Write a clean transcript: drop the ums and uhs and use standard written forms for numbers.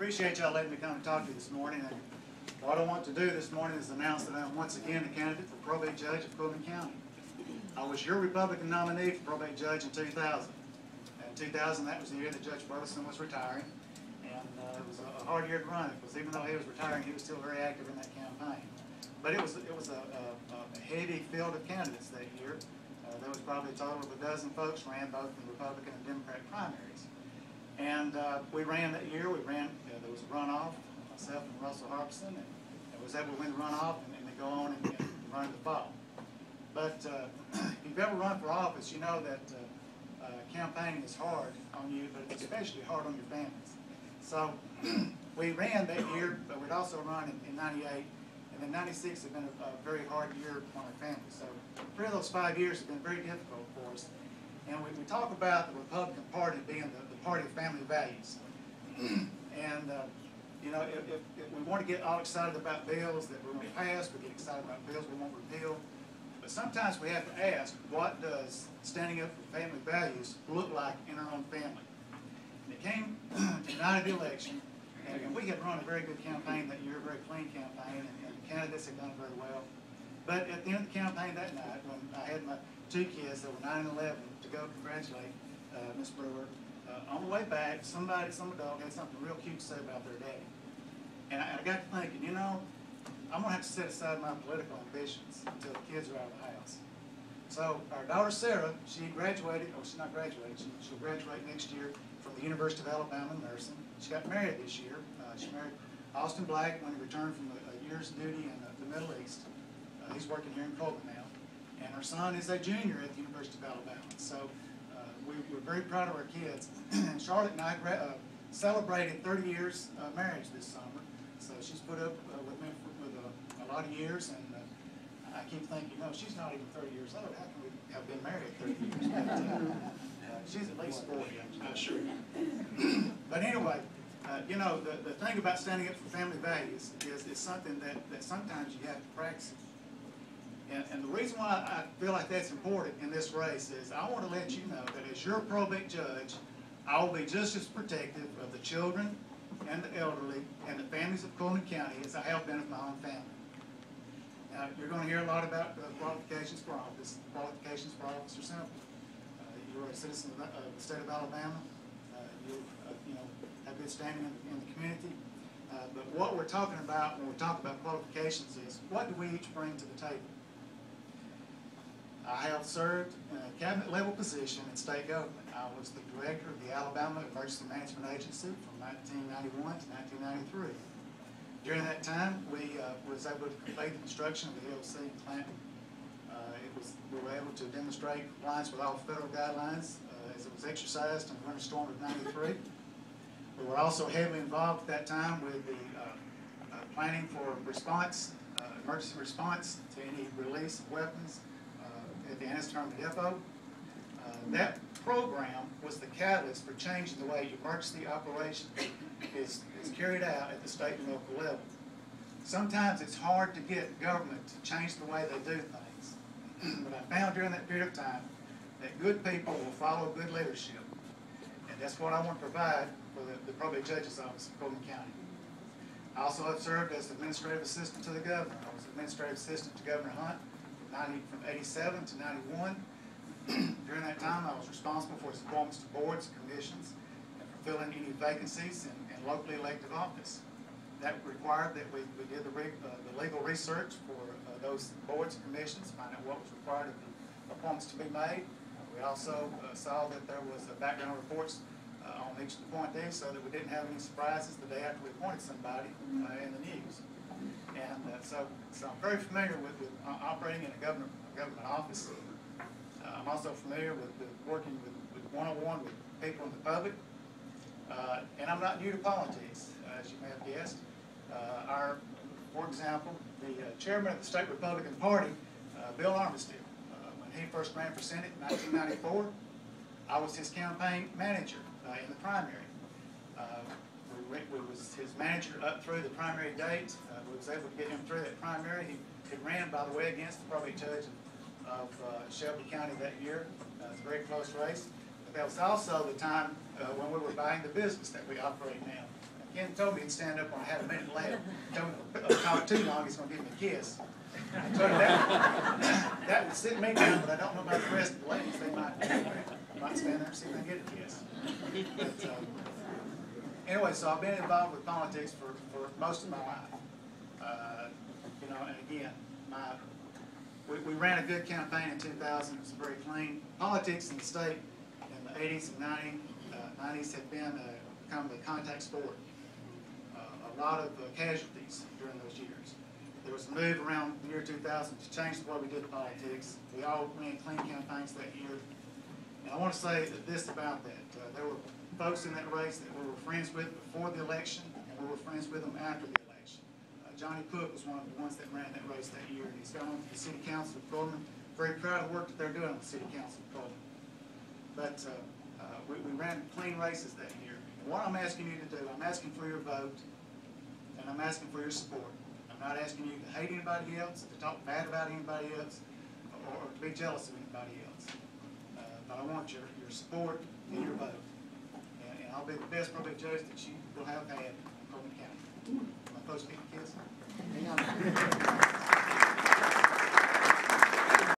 appreciate y'all letting me come and talk to you this morning. And what I want to do this morning is announce that I'm once again the candidate for probate judge of Cullman County. I was your Republican nominee for probate judge in 2000. In 2000, that was the year that Judge Burleson was retiring, and it was a hard year to run, because even though he was retiring, he was still very active in that campaign. But it was a heavy field of candidates that year. There was probably a total of a dozen folks ran both in the Republican and Democratic primaries. And we ran that year. There was a runoff, myself and Russell Harpson, and I was able to win the runoff and then go on and run in the fall. But if you've ever run for office, you know that campaigning is hard on you, but it's especially hard on your families. So we ran that year, but we'd also run in 98, and then 96 had been a very hard year on our family. So 3 of those 5 years have been very difficult for us. And we talk about the Republican Party being the party of family values. And you know, if we want to get all excited about bills that we want to pass, we get excited about bills we want to repeal. But sometimes we have to ask, what does standing up for family values look like in our own family? And it came to the night of the election, and we had run a very good campaign that year, a very clean campaign, and the candidates had done very well. But at the end of the campaign that night, when I had my 2 kids that were 9 and 11 to go congratulate Miss Brewer, on the way back, some adult had something real cute to say about their daddy. And I got to thinking, you know, I'm going to have to set aside my political ambitions until the kids are out of the house. So our daughter Sarah, she graduated, oh, she's not graduated, she'll graduate next year from the University of Alabama in nursing. She got married this year. She married Austin Black when he returned from a year's duty in the Middle East. He's working here in Cullman now. And our son is a junior at the University of Alabama. So we're very proud of our kids. And Charlotte and I celebrated 30 years marriage this summer. So she's put up with me with a lot of years, and I keep thinking, no, she's not even 30 years old. How can we have been married 30 years? But, she's at least 40, I'm sure. But anyway, you know, the thing about standing up for family values is something that sometimes you have to practice. And the reason why I feel like that's important in this race is I want to let you know that as your probate judge, I will be just as protective of the children and the elderly and the families of Cullman County as I have been of my own family. Now, you're going to hear a lot about qualifications for office. Qualifications for office are simple. You're a citizen of the state of Alabama. You know, have good standing in the community. But what we're talking about when we talk about qualifications is, what do we each bring to the table? I have served in a cabinet level position in state government. I was the director of the Alabama Emergency Management Agency from 1991 to 1993. During that time, we was able to complete the construction of the LC in Clanton. We were able to demonstrate compliance with all federal guidelines as it was exercised in the winter storm of '93. We were also heavily involved at that time with the planning for response, emergency response to any release of weapons at the Annis Terminal Depot. That program was the catalyst for changing the way emergency operations is carried out at the state and local level. Sometimes it's hard to get government to change the way they do things. But I found during that period of time that good people will follow good leadership. And that's what I want to provide for the probate judge's office in Cullman County. I also have served as administrative assistant to the governor. I was administrative assistant to Governor Hunt from 87 to 91. During that time, I was responsible for his appointments to boards and commissions and for filling any vacancies in locally elected office. That required that we did the legal research for those boards and commissions, find out what was required of the appointments to be made. We also saw that there was background reports on each of the appointees so that we didn't have any surprises the day after we appointed somebody in the news. And so I'm very familiar with operating in a government office. I'm also familiar with working with one-on-one with people in the public. And I'm not new to politics, as you may have guessed. For example, the chairman of the state Republican Party, Bill Armistead, when he first ran for Senate in 1994, I was his campaign manager in the primary. We was his manager up through the primary date. We was able to get him through that primary. He ran, by the way, against the probate judge of Shelby County that year. It was a very close race. But that was also the time when we were buying the business that we operate now. Ken told me he'd stand up when I had a minute left. Told me if I talk too long, he's gonna give me a kiss. So that would sit me down, but I don't know about the rest of the ladies. They might stand there and see if they can get a kiss. But, anyway, so I've been involved with politics for most of my life. You know, and again, we ran a good campaign in 2000. It was very clean. Politics in the state in the 80s and 90s had become a contact sport. A lot of casualties during those years. There was a move around the year 2000 to change the way we did politics. We all ran clean campaigns that year. And I want to say this about that. There were folks in that race that we were friends with before the election, and we were friends with them after the election. Johnny Cook was one of the ones that ran that race that year, and he's gone to the City Council of Cullman. Very proud of the work that they're doing with the City Council of Cullman. But we ran clean races that year. And what I'm asking you to do, I'm asking for your vote, and I'm asking for your support. I'm not asking you to hate anybody else, to talk bad about anybody else, or to be jealous of anybody else. But I want your support and your vote. And I'll be the best probate judge that you will have had in Cullman County. Am I supposed to get a kiss?